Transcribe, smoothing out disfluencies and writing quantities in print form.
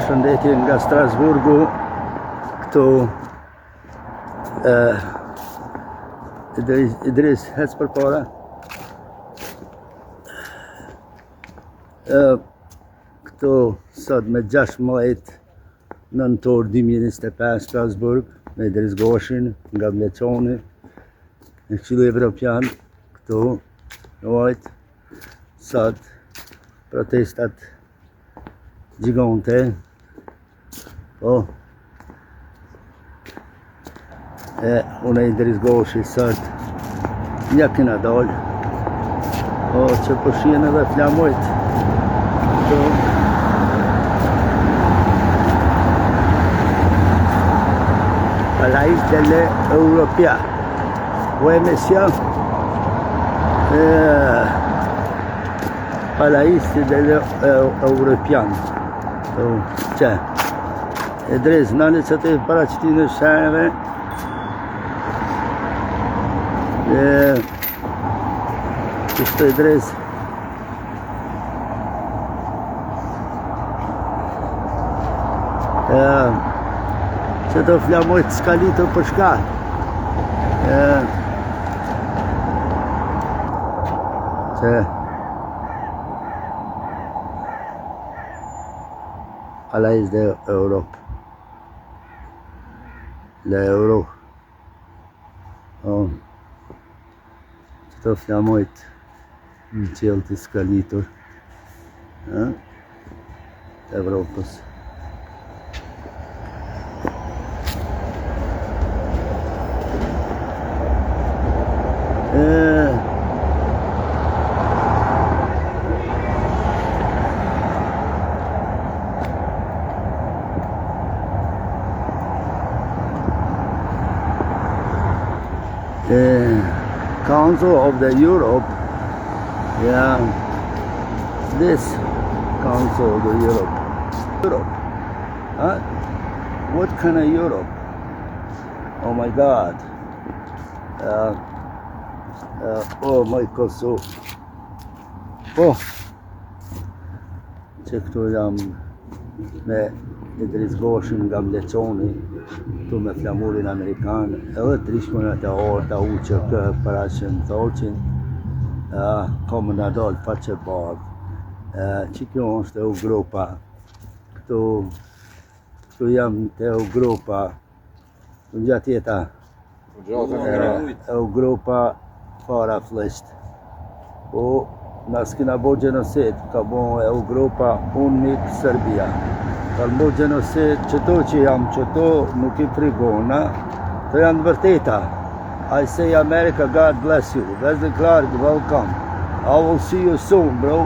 Përshëndetje nga Strasburgu, këtu Idris hec përpara. Këtu sot me 16 nëntor 2025 Strasburg me Idris Goshin nga Vlečoni në Këshilli Evropian. Këtu vajt sot protestat gigante. Unë e Idris Goshi sot një kena dal që përshien edhe flamojt Palais dell'Europea Mission Palais dell'European që Idris nani që të para qëti në shenëve Kështë Idris që të flamojt skalitur për shka që Palais de Europa l'Euro që të flamojt në qelë të skalitur Evropës. Council of the Europe, this Council of the Europe, what kind of Europe? Oh my God, oh my Kosovo, që këtu jam me Idris Goshin nga Vlečoni, tu me flamurin Amerikan, edhe të rishkonat e orta u që para që më thoqin, kom në dollë pa që bardh, që kjo është Europa, këtu jam të Europa, në gjatë jeta, Europa para flisht, nas kina bo gjenosit, ka bo Europa unik Serbia. Ka bo gjenosit qëto që jam qëto nuk I frigona, të janë vërteta. I say America, God bless you. Wesley Clark, welcome. I will see you soon, bro.